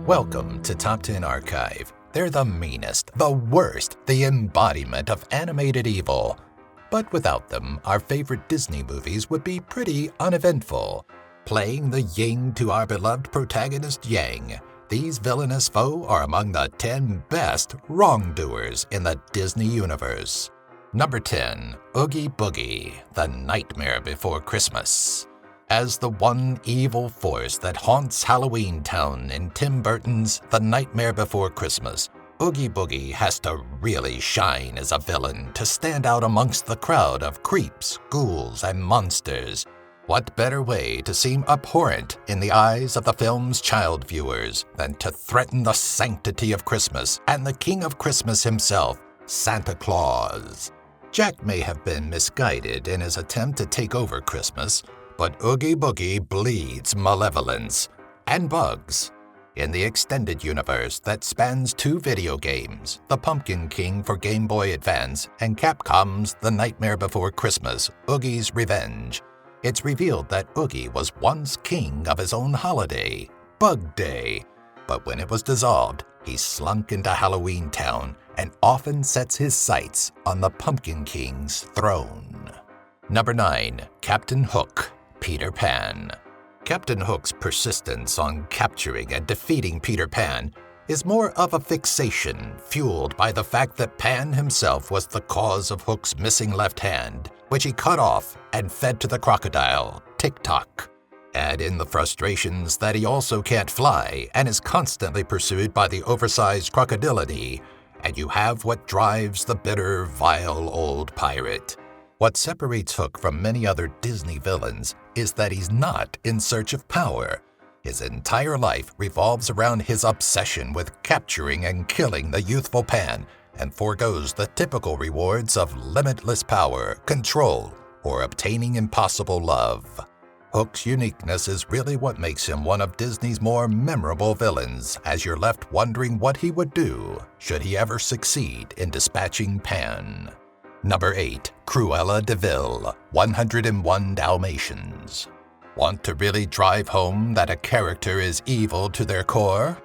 Welcome to Top 10 Archive. They're the meanest, the worst, the embodiment of animated evil. But without them, our favorite Disney movies would be pretty uneventful. Playing the Ying to our beloved protagonist Yang, these villainous foe are among the 10 best wrongdoers in the Disney universe. Number 10. Oogie Boogie, the Nightmare Before Christmas. As the one evil force that haunts Halloween Town in Tim Burton's The Nightmare Before Christmas, Oogie Boogie has to really shine as a villain to stand out amongst the crowd of creeps, ghouls, and monsters. What better way to seem abhorrent in the eyes of the film's child viewers than to threaten the sanctity of Christmas and the King of Christmas himself, Santa Claus? Jack may have been misguided in his attempt to take over Christmas, but Oogie Boogie bleeds malevolence and bugs. In the extended universe that spans 2 video games, The Pumpkin King for Game Boy Advance and Capcom's The Nightmare Before Christmas, Oogie's Revenge, it's revealed that Oogie was once king of his own holiday, Bug Day. But when it was dissolved, he slunk into Halloween Town and often sets his sights on the Pumpkin King's throne. Number 9. Captain Hook, Peter Pan. Captain Hook's persistence on capturing and defeating Peter Pan is more of a fixation fueled by the fact that Pan himself was the cause of Hook's missing left hand, which he cut off and fed to the crocodile, Tick-Tock. Add in the frustrations that he also can't fly and is constantly pursued by the oversized crocodility, and you have what drives the bitter, vile old pirate. What separates Hook from many other Disney villains is that he's not in search of power. His entire life revolves around his obsession with capturing and killing the youthful Pan and forgoes the typical rewards of limitless power, control, or obtaining impossible love. Hook's uniqueness is really what makes him one of Disney's more memorable villains, as you're left wondering what he would do should he ever succeed in dispatching Pan. Number 8. Cruella de Vil, 101 Dalmatians. Want to really drive home that a character is evil to their core?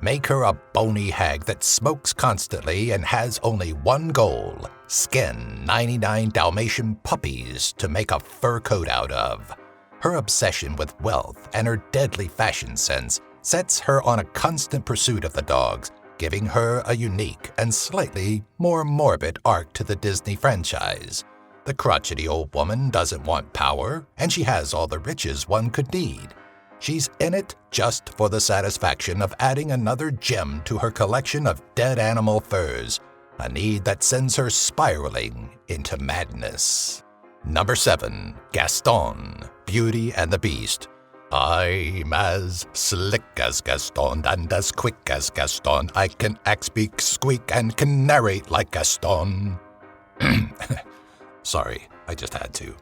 Make her a bony hag that smokes constantly and has only one goal: skin 99 Dalmatian puppies to make a fur coat out of. Her obsession with wealth and her deadly fashion sense sets her on a constant pursuit of the dogs, giving her a unique and slightly more morbid arc to the Disney franchise. The crotchety old woman doesn't want power, and she has all the riches one could need. She's in it just for the satisfaction of adding another gem to her collection of dead animal furs, a need that sends her spiraling into madness. Number 7. Gaston, Beauty and the Beast. I'm as slick as Gaston and as quick as Gaston. I can act, speak, squeak, and can narrate like Gaston. Sorry, I just had to.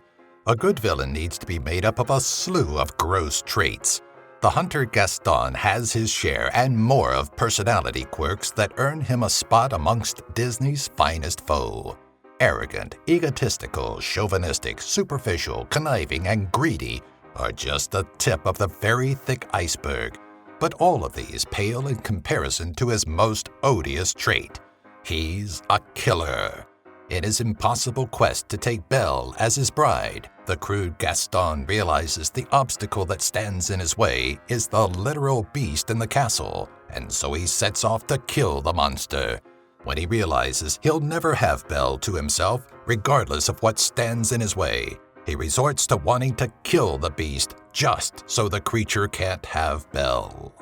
A good villain needs to be made up of a slew of gross traits. The hunter Gaston has his share and more of personality quirks that earn him a spot amongst Disney's finest foe. Arrogant, egotistical, chauvinistic, superficial, conniving, and greedy are just the tip of the very thick iceberg, but all of these pale in comparison to his most odious trait. He's a killer. In his impossible quest to take Belle as his bride, the crude Gaston realizes the obstacle that stands in his way is the literal beast in the castle, and so he sets off to kill the monster. When he realizes he'll never have Belle to himself, regardless of what stands in his way, he resorts to wanting to kill the beast just so the creature can't have Belle.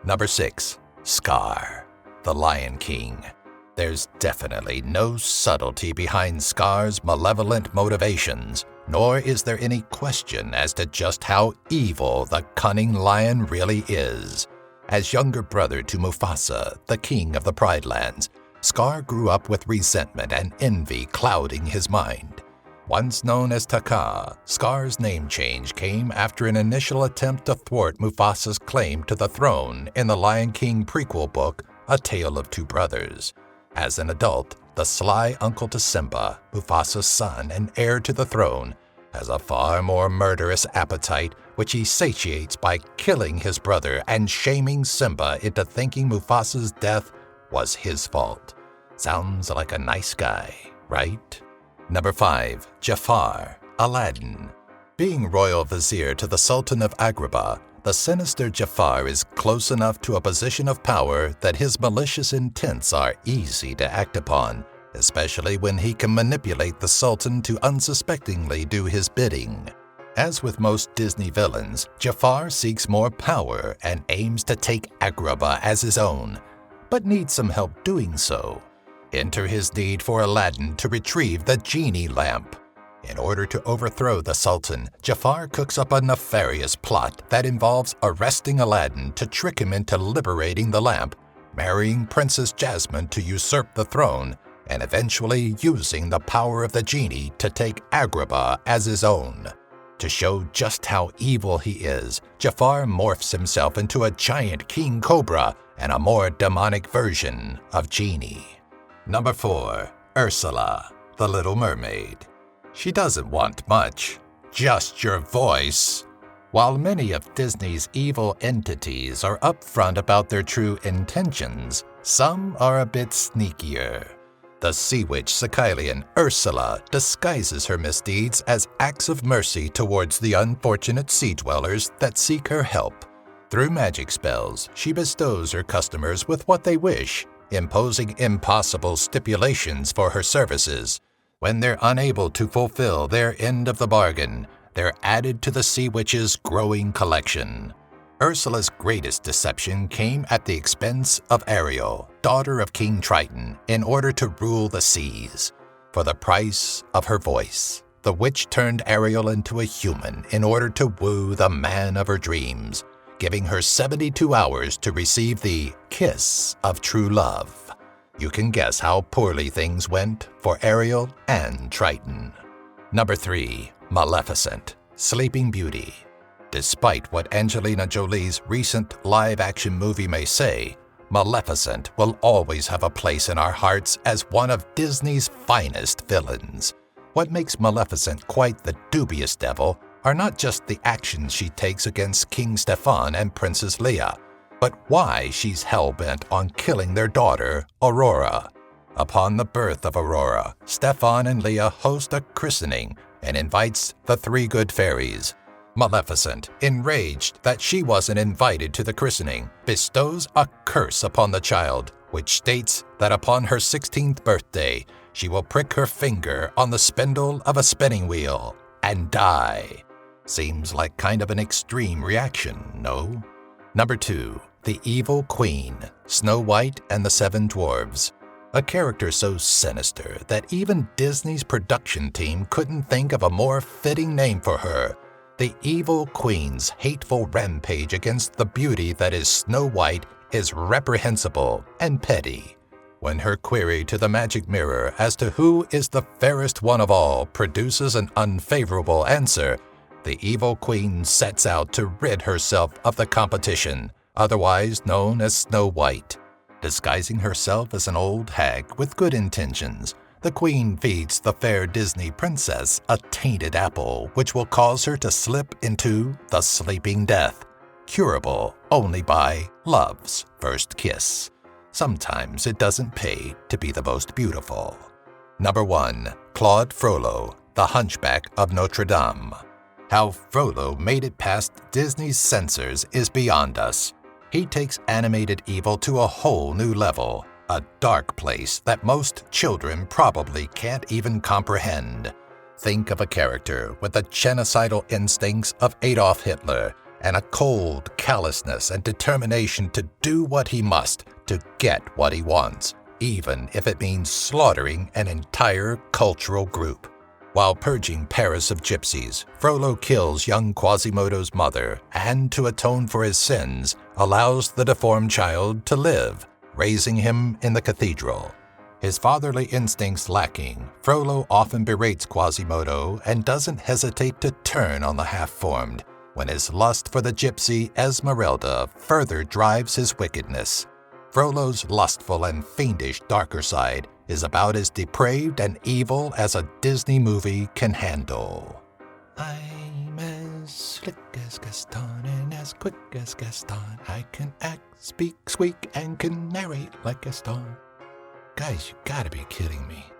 Number 6. Scar, the Lion King. There's definitely no subtlety behind Scar's malevolent motivations, nor is there any question as to just how evil the cunning lion really is. As younger brother to Mufasa, the king of the Pride Lands, Scar grew up with resentment and envy clouding his mind. Once known as Taka, Scar's name change came after an initial attempt to thwart Mufasa's claim to the throne in the Lion King prequel book, A Tale of Two Brothers. As an adult, the sly uncle to Simba, Mufasa's son and heir to the throne, has a far more murderous appetite, which he satiates by killing his brother and shaming Simba into thinking Mufasa's death was his fault. Sounds like a nice guy, right? Number 5. Jafar, Aladdin. Being royal vizier to the Sultan of Agrabah, the sinister Jafar is close enough to a position of power that his malicious intents are easy to act upon, especially when he can manipulate the Sultan to unsuspectingly do his bidding. As with most Disney villains, Jafar seeks more power and aims to take Agrabah as his own, but needs some help doing so. Enter his need for Aladdin to retrieve the genie lamp. In order to overthrow the Sultan, Jafar cooks up a nefarious plot that involves arresting Aladdin to trick him into liberating the lamp, marrying Princess Jasmine to usurp the throne, and eventually using the power of the genie to take Agrabah as his own. To show just how evil he is, Jafar morphs himself into a giant king cobra and a more demonic version of Genie. Number 4. Ursula, the Little Mermaid. She doesn't want much, just your voice. While many of Disney's evil entities are upfront about their true intentions, some are a bit sneakier. The sea witch Sicilian Ursula disguises her misdeeds as acts of mercy towards the unfortunate sea dwellers that seek her help. Through magic spells, she bestows her customers with what they wish, imposing impossible stipulations for her services. When they're unable to fulfill their end of the bargain, they're added to the sea witch's growing collection. Ursula's greatest deception came at the expense of Ariel, daughter of King Triton, in order to rule the seas. For the price of her voice, the witch turned Ariel into a human in order to woo the man of her dreams, giving her 72 hours to receive the kiss of true love. You can guess how poorly things went for Ariel and Triton. Number 3. Maleficent, Sleeping Beauty. Despite what Angelina Jolie's recent live-action movie may say, Maleficent will always have a place in our hearts as one of Disney's finest villains. What makes Maleficent quite the dubious devil are not just the actions she takes against King Stefan and Princess Leia, but why she's hell-bent on killing their daughter, Aurora. Upon the birth of Aurora, Stefan and Leia host a christening and invites the 3 good fairies. Maleficent, enraged that she wasn't invited to the christening, bestows a curse upon the child, which states that upon her 16th birthday, she will prick her finger on the spindle of a spinning wheel and die. Seems like kind of an extreme reaction, no? Number 2. The Evil Queen, Snow White and the 7 Dwarves. A character so sinister that even Disney's production team couldn't think of a more fitting name for her. The Evil Queen's hateful rampage against the beauty that is Snow White is reprehensible and petty. When her query to the magic mirror as to who is the fairest one of all produces an unfavorable answer, the Evil Queen sets out to rid herself of the competition, otherwise known as Snow White. Disguising herself as an old hag with good intentions, the queen feeds the fair Disney princess a tainted apple which will cause her to slip into the sleeping death, curable only by love's first kiss. Sometimes it doesn't pay to be the most beautiful. Number 1. Claude Frollo, the Hunchback of Notre Dame. How Frollo made it past Disney's censors is beyond us. He takes animated evil to a whole new level, a dark place that most children probably can't even comprehend. Think of a character with the genocidal instincts of Adolf Hitler and a cold callousness and determination to do what he must to get what he wants, even if it means slaughtering an entire cultural group. While purging Paris of gypsies, Frollo kills young Quasimodo's mother and, to atone for his sins, allows the deformed child to live, raising him in the cathedral. His fatherly instincts lacking, Frollo often berates Quasimodo and doesn't hesitate to turn on the half-formed, when his lust for the gypsy Esmeralda further drives his wickedness. Frollo's lustful and fiendish darker side is about as depraved and evil as a Disney movie can handle. I'm as slick as Gaston and as quick as Gaston. I can act, speak, squeak, and can narrate like Gaston. Guys, you gotta be kidding me.